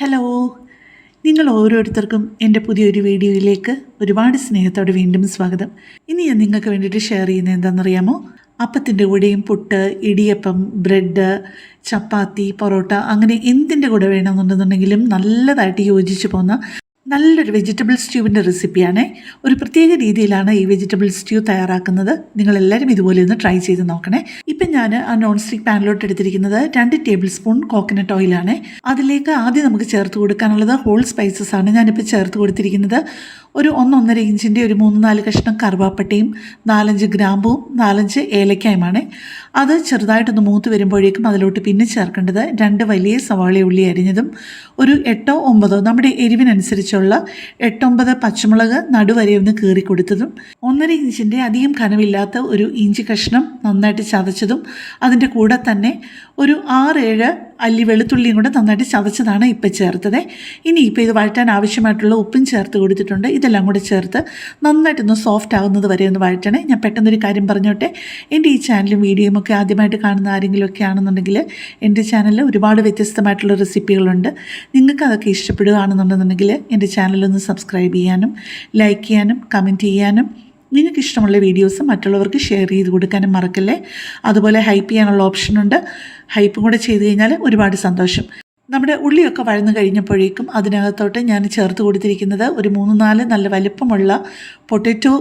Hello, നിങ്ങൾ ഓരോരുത്തർക്കും എൻ്റെ പുതിയൊരു വീഡിയോയിലേക്ക് ഒരുപാട് സ്നേഹത്തോടെ വീണ്ടും സ്വാഗതം. ഇനി ഞാൻ നിങ്ങൾക്ക് വേണ്ടിയിട്ട് ഷെയർ ചെയ്യുന്നത് എന്താണെന്നറിയാമോ? അപ്പത്തിൻ്റെ കൂടെയും പുട്ട്, ഇടിയപ്പം, ബ്രെഡ്, ചപ്പാത്തി, പൊറോട്ട അങ്ങനെ എന്തിൻ്റെ കൂടെ വേണമെന്നുണ്ടെന്നുണ്ടെങ്കിലും നല്ലതായിട്ട് യോജിച്ച് പോകുന്ന നല്ലൊരു വെജിറ്റബിൾ സ്റ്റ്യൂവിൻ്റെ റെസിപ്പിയാണ്. ഒരു പ്രത്യേക രീതിയിലാണ് ഈ വെജിറ്റബിൾ സ്റ്റ്യൂ തയ്യാറാക്കുന്നത്. നിങ്ങളെല്ലാവരും ഇതുപോലെ ഒന്ന് ട്രൈ ചെയ്ത് നോക്കണേ. ഇപ്പം ഞാൻ ആ നോൺ സ്റ്റിക്ക് പാനിലോട്ട് എടുത്തിരിക്കുന്നത് 2 ടേബിൾ സ്പൂൺ കോക്കനട്ട് ഓയിലാണ്. അതിലേക്ക് ആദ്യം നമുക്ക് ചേർത്ത് കൊടുക്കാനുള്ളത് ഹോൾ സ്പൈസസ് ആണ്. ഞാനിപ്പോൾ ചേർത്ത് കൊടുത്തിരിക്കുന്നത് ഒരു 1-1.5 ഇഞ്ചിൻ്റെ ഒരു 3-4 കഷ്ണം കറുവാപ്പട്ടയും 4-5 ഗ്രാമ്പും 4-5 ഏലക്കായുമാണ്. അത് ചെറുതായിട്ടൊന്ന് മൂത്ത് വരുമ്പോഴേക്കും അതിലോട്ട് പിന്നെ ചേർക്കേണ്ടത് 2 വലിയ സവാള ഉള്ളി അരിഞ്ഞതും ഒരു 8-9 നമ്മുടെ എരിവിനനുസരിച്ചുള്ള 8-9 പച്ചമുളക് നടുവരെ ഒന്ന് കീറി കൊടുത്തതും 1.5 ഇഞ്ചിൻ്റെ അധികം കനവില്ലാത്ത ഒരു ഇഞ്ചി കഷ്ണം നന്നായിട്ട് ചതച്ചതും അതിൻ്റെ കൂടെ തന്നെ ഒരു 6-7 അല്ലി വെളുത്തുള്ളിയും കൂടെ നന്നായിട്ട് ചതച്ചതാണ് ഇപ്പം ചേർത്തത്. ഇനി ഇപ്പോൾ ഇത് വഴറ്റാൻ ആവശ്യമായിട്ടുള്ള ഉപ്പും ചേർത്ത് കൊടുത്തിട്ടുണ്ട്. ഇതെല്ലാം കൂടെ ചേർത്ത് നന്നായിട്ടൊന്ന് സോഫ്റ്റ് ആകുന്നത് വരെ ഒന്ന് വഴറ്റണേ. ഞാൻ പെട്ടെന്നൊരു കാര്യം പറഞ്ഞോട്ടെ, എൻ്റെ ഈ ചാനലും വീഡിയോയും ഒക്കെ ആദ്യമായിട്ട് കാണുന്ന ആരെങ്കിലുമൊക്കെ ആണെന്നുണ്ടെങ്കിൽ എൻ്റെ ചാനലിൽ ഒരുപാട് വ്യത്യസ്തമായിട്ടുള്ള റെസിപ്പികളുണ്ട്. നിങ്ങൾക്ക് അതൊക്കെ ഇഷ്ടപ്പെടുകയാണെന്നുണ്ടെന്നുണ്ടെങ്കിൽ എൻ്റെ ചാനലൊന്ന് സബ്സ്ക്രൈബ് ചെയ്യാനും ലൈക്ക് ചെയ്യാനും കമൻറ്റ് ചെയ്യാനും നിങ്ങൾക്ക് ഇഷ്ടമുള്ള വീഡിയോസ് മറ്റുള്ളവർക്ക് ഷെയർ ചെയ്ത് കൊടുക്കാനും മറക്കല്ലേ. അതുപോലെ ഹൈപ്പ് ചെയ്യാനുള്ള ഓപ്ഷനുണ്ട്. ഹൈപ്പും കൂടെ ചെയ്ത് കഴിഞ്ഞാൽ ഒരുപാട് സന്തോഷം. നമ്മുടെ ഉള്ളിയൊക്കെ വഴന്നു കഴിഞ്ഞപ്പോഴേക്കും അതിനകത്തോട്ട് ഞാൻ ചേർത്ത് കൊടുത്തിരിക്കുന്നത് ഒരു 3-4 നല്ല വലിപ്പമുള്ള പൊട്ടറ്റോ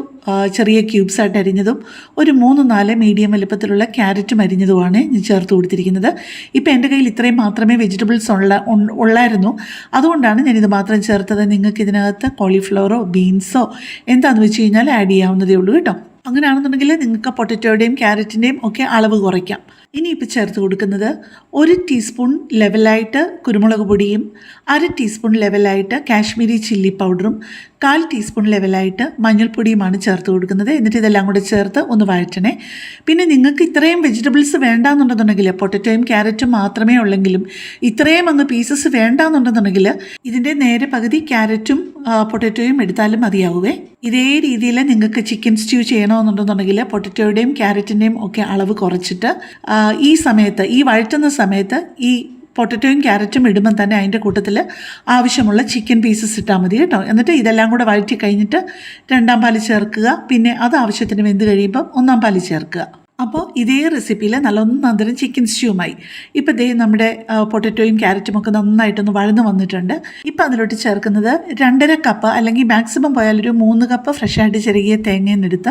ചെറിയ ക്യൂബ്സായിട്ട് അരിഞ്ഞതും ഒരു 3-4 മീഡിയം വലിപ്പത്തിലുള്ള ക്യാരറ്റും അരിഞ്ഞതുമാണ് ഞാൻ ചേർത്ത് കൊടുത്തിരിക്കുന്നത്. ഇപ്പോൾ എൻ്റെ കയ്യിൽ ഇത്രയും മാത്രമേ വെജിറ്റബിൾസ് ഉള്ളായിരുന്നു. അതുകൊണ്ടാണ് ഞാനിത് മാത്രം ചേർത്തത്. നിങ്ങൾക്ക് ഇതിനകത്ത് കോളിഫ്ലവറോ ബീൻസോ എന്താണെന്ന് വെച്ച് കഴിഞ്ഞാൽ ആഡ് ചെയ്യാവുന്നതേ ഉള്ളൂ കേട്ടോ. അങ്ങനെയാണെന്നുണ്ടെങ്കിൽ നിങ്ങൾക്ക് പൊട്ടറ്റോയുടെയും ക്യാരറ്റിൻ്റെയും ഒക്കെ അളവ് കുറയ്ക്കാം. ഇനിയിപ്പോൾ ചേർത്ത് കൊടുക്കുന്നത് 1 ടീസ്പൂൺ ലെവലായിട്ട് കുരുമുളക് പൊടിയും 1/2 ടീസ്പൂൺ ലെവലായിട്ട് കാശ്മീരി ചില്ലി പൗഡറും 1/4 ടീസ്പൂൺ ലെവലായിട്ട് മഞ്ഞൾപ്പൊടിയുമാണ് ചേർത്ത് കൊടുക്കുന്നത്. എന്നിട്ട് ഇതെല്ലാം കൂടെ ചേർത്ത് ഒന്ന് വഴറ്റണേ. പിന്നെ നിങ്ങൾക്ക് ഇത്രയും വെജിറ്റബിൾസ് വേണ്ടാന്നുണ്ടെന്നുണ്ടെങ്കിൽ പൊട്ടറ്റോയും ക്യാരറ്റും മാത്രമേ ഉള്ളെങ്കിലും ഇത്രയും അങ്ങ് പീസസ് വേണ്ടാന്നുണ്ടെന്നുണ്ടെങ്കിൽ ഇതിൻ്റെ നേരെ പകുതി ക്യാരറ്റും പൊട്ടറ്റോയും എടുത്താലും മതിയാവുമേ. ഇതേ രീതിയിൽ നിങ്ങൾക്ക് ചിക്കൻ സ്റ്റ്യൂ ചെയ്യണമെന്നുണ്ടെന്നുണ്ടെങ്കിൽ പൊട്ടറ്റോയുടെയും ക്യാരറ്റിൻ്റെയും ഒക്കെ അളവ് കുറച്ചിട്ട് ഈ സമയത്ത് ഈ വഴറ്റുന്ന സമയത്ത് ഈ പൊട്ടറ്റോയും ക്യാരറ്റും ഇടുമ്പം തന്നെ അതിൻ്റെ കൂട്ടത്തിൽ ആവശ്യമുള്ള ചിക്കൻ പീസസ് ഇട്ടാൽ മതി കേട്ടോ. എന്നിട്ട് ഇതെല്ലാം കൂടെ വഴറ്റി കഴിഞ്ഞിട്ട് 2ാം പാല് ചേർക്കുക. പിന്നെ അത് ആവശ്യത്തിന് വെന്ത് കഴിയുമ്പം 1ാം പാല് ചേർക്കുക. അപ്പോൾ ഇതേ റെസിപ്പിയിൽ നല്ല ഒന്നന്തരം ചിക്കൻ സ്റ്റ്യൂമായി. ഇപ്പോൾ ദേ നമ്മുടെ പൊട്ടറ്റോയും ക്യാരറ്റും ഒക്കെ നന്നായിട്ടൊന്ന് വഴന്ന് വന്നിട്ടുണ്ട്. ഇപ്പോൾ അതിലോട്ട് ചേർക്കുന്നത് 2.5 കപ്പ് അല്ലെങ്കിൽ മാക്സിമം പോയാലൊരു 3 കപ്പ് ഫ്രഷായിട്ട് ചെറിയ തേങ്ങയെന്നെടുത്ത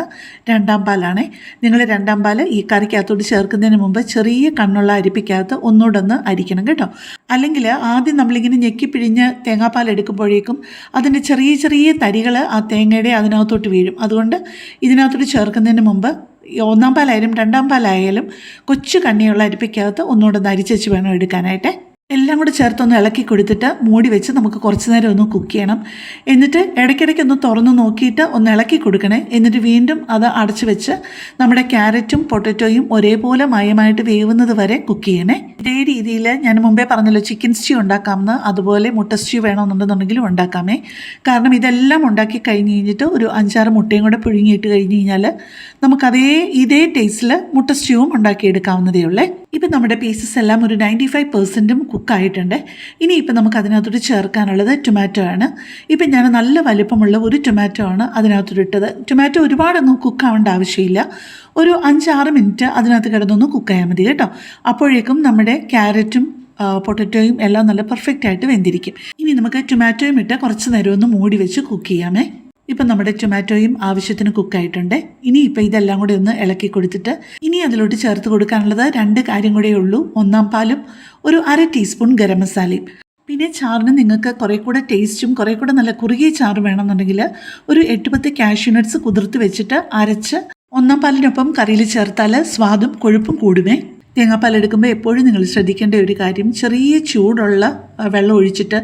2ാം പാലാണ്. നിങ്ങൾ 2ാം പാല് ഈ കറിക്കകത്തോട്ട് ചേർക്കുന്നതിന് മുമ്പ് ചെറിയ കണ്ണുള്ള അരിപ്പിക്കകത്ത് ഒന്നുകൂടെ ഒന്ന് അരിക്കണം കേട്ടോ. അല്ലെങ്കിൽ ആദ്യം നമ്മളിങ്ങനെ ഞെക്കി പിഴിഞ്ഞ് തേങ്ങാപ്പാൽ എടുക്കുമ്പോഴേക്കും അതിൻ്റെ ചെറിയ ചെറിയ തരികൾ ആ തേങ്ങയുടെ അതിനകത്തോട്ട് വീഴും. അതുകൊണ്ട് ഇതിനകത്തോട്ട് ചേർക്കുന്നതിന് മുമ്പ് 1ാം പാലായാലും 2ാം പാലായാലും കൊച്ചു കണ്ണിയുള്ള അരിപ്പയ്ക്കകത്ത് ഒന്നുകൂടെ അരിച്ചു വേണം എടുക്കാനായിട്ട്. എല്ലാം കൂടെ ചേർത്തൊന്ന് ഇളക്കി കൊടുത്തിട്ട് മൂടി വെച്ച് നമുക്ക് കുറച്ച് നേരം ഒന്ന് കുക്ക് ചെയ്യണം. എന്നിട്ട് ഇടയ്ക്കിടയ്ക്ക് ഒന്ന് തുറന്ന് നോക്കിയിട്ട് ഒന്ന് ഇളക്കി കൊടുക്കണേ. എന്നിട്ട് വീണ്ടും അത് അടച്ചു വെച്ച് നമ്മുടെ ക്യാരറ്റും പൊട്ടറ്റോയും ഒരേപോലെ മയമായിട്ട് വേവുന്നത് വരെ കുക്ക് ചെയ്യണേ. ഇതേ രീതിയിൽ ഞാൻ മുമ്പേ പറഞ്ഞല്ലോ ചിക്കൻ സ്റ്റ്യൂ ഉണ്ടാക്കാമെന്ന്, അതുപോലെ മുട്ട സ്റ്റ്യൂ വേണമെന്നുണ്ടെന്നുണ്ടെങ്കിലും ഉണ്ടാക്കാമേ. കാരണം ഇതെല്ലാം ഉണ്ടാക്കി കഴിഞ്ഞ് കഴിഞ്ഞിട്ട് ഒരു 5-6 മുട്ടയും കൂടെ പുഴുങ്ങിയിട്ട് കഴിഞ്ഞ് കഴിഞ്ഞാൽ നമുക്ക് ഇതേ ടേസ്റ്റിൽ മുട്ട സ്റ്റ്യൂവും ഉണ്ടാക്കിയെടുക്കാവുന്നതേ ഉള്ളേ. ഇപ്പം നമ്മുടെ പീസസ് എല്ലാം ഒരു 95% കുക്കായിട്ടുണ്ട്. ഇനിയിപ്പോൾ നമുക്ക് അതിനകത്തോട്ട് ചേർക്കാനുള്ളത് ടൊമാറ്റോ ആണ്. ഇപ്പം ഞാൻ നല്ല വലിപ്പമുള്ള ഒരു ടൊമാറ്റോ ആണ് അതിനകത്തോട്ട് ഇട്ടത്. ടൊമാറ്റോ ഒരുപാടൊന്നും കുക്കാവേണ്ട ആവശ്യമില്ല. ഒരു 5-6 മിനിറ്റ് അതിനകത്ത് കിടന്നൊന്ന് കുക്കായാൽ മതി കേട്ടോ. അപ്പോഴേക്കും നമ്മുടെ ക്യാരറ്റും പൊട്ടറ്റോയും എല്ലാം നല്ല പെർഫെക്റ്റ് ആയിട്ട് വെന്തിരിക്കും. ഇനി നമുക്ക് ടൊമാറ്റോയും ഇട്ട് കുറച്ച് നേരം ഒന്ന് മൂടി വെച്ച് കുക്ക് ചെയ്യാമേ. ഇപ്പം നമ്മുടെ ടൊമാറ്റോയും ആവശ്യത്തിന് കുക്കായിട്ടുണ്ട്. ഇനിയിപ്പോൾ ഇതെല്ലാം കൂടെ ഒന്ന് ഇളക്കി കൊടുത്തിട്ട് ഇനി അതിലോട്ട് ചേർത്ത് കൊടുക്കാനുള്ളത് 2 കാര്യം കൂടെ ഉള്ളൂ. 1ാം പാലും ഒരു 1/2 ടീസ്പൂൺ ഗരം മസാലയും. പിന്നെ ചാറിന് നിങ്ങൾക്ക് കുറേ കൂടെ ടേസ്റ്റും കുറേ കൂടെ നല്ല കുറുകിയ ചാറ് വേണമെന്നുണ്ടെങ്കിൽ ഒരു 8-10 കാഷ്യൂ നട്ട്സ് കുതിർത്ത് വെച്ചിട്ട് അരച്ച് 1ാം പാലിനൊപ്പം കറിയിൽ ചേർത്താൽ സ്വാദും കൊഴുപ്പും കൂടുമേ. തേങ്ങാപ്പാൽ എടുക്കുമ്പോൾ എപ്പോഴും നിങ്ങൾ ശ്രദ്ധിക്കേണ്ട ഒരു കാര്യം, ചെറിയ ചൂടുള്ള വെള്ളം ഒഴിച്ചിട്ട്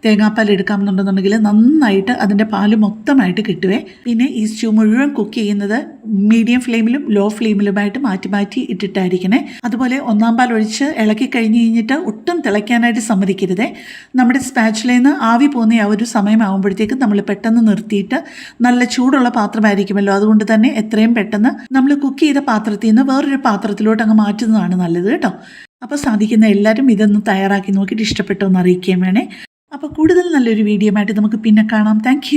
തേങ്ങാപ്പാൽ എടുക്കാമെന്നുണ്ടെന്നുണ്ടെങ്കിൽ നന്നായിട്ട് അതിൻ്റെ പാല് മൊത്തമായിട്ട് കിട്ടുവേ. പിന്നെ ഈ സ്റ്റ്യൂ മുഴുവൻ കുക്ക് ചെയ്യുന്നത് മീഡിയം ഫ്ലെയിമിലും ലോ ഫ്ലെയിമിലുമായിട്ട് മാറ്റി മാറ്റി ഇട്ടിട്ടായിരിക്കണേ. അതുപോലെ 1ാം പാൽ ഒഴിച്ച് ഇളക്കി കഴിഞ്ഞ് കഴിഞ്ഞിട്ട് ഒട്ടും തിളയ്ക്കാനായിട്ട് സമ്മതിക്കരുതേ. നമ്മുടെ സ്പാച്ചിലയിൽ നിന്ന് ആവി പോകുന്ന ആ ഒരു സമയമാകുമ്പോഴത്തേക്കും നമ്മൾ പെട്ടെന്ന് നിർത്തിയിട്ട്, നല്ല ചൂടുള്ള പാത്രമായിരിക്കുമല്ലോ, അതുകൊണ്ട് തന്നെ എത്രയും പെട്ടെന്ന് നമ്മൾ കുക്ക് ചെയ്ത പാത്രത്തിൽ നിന്ന് വേറൊരു പാത്രത്തിലോട്ട് അങ്ങ് മാറ്റുന്നതാണ് നല്ലത് കേട്ടോ. അപ്പോൾ സാധിക്കുന്ന എല്ലാവരും ഇതൊന്ന് തയ്യാറാക്കി നോക്കിയിട്ട് ഇഷ്ടപ്പെട്ടോ എന്ന് അറിയിക്കുകയും വേണേ. അപ്പോൾ കൂടുതൽ നല്ലൊരു വീഡിയോ ആയിട്ട് നമുക്ക് പിന്നെ കാണാം. താങ്ക്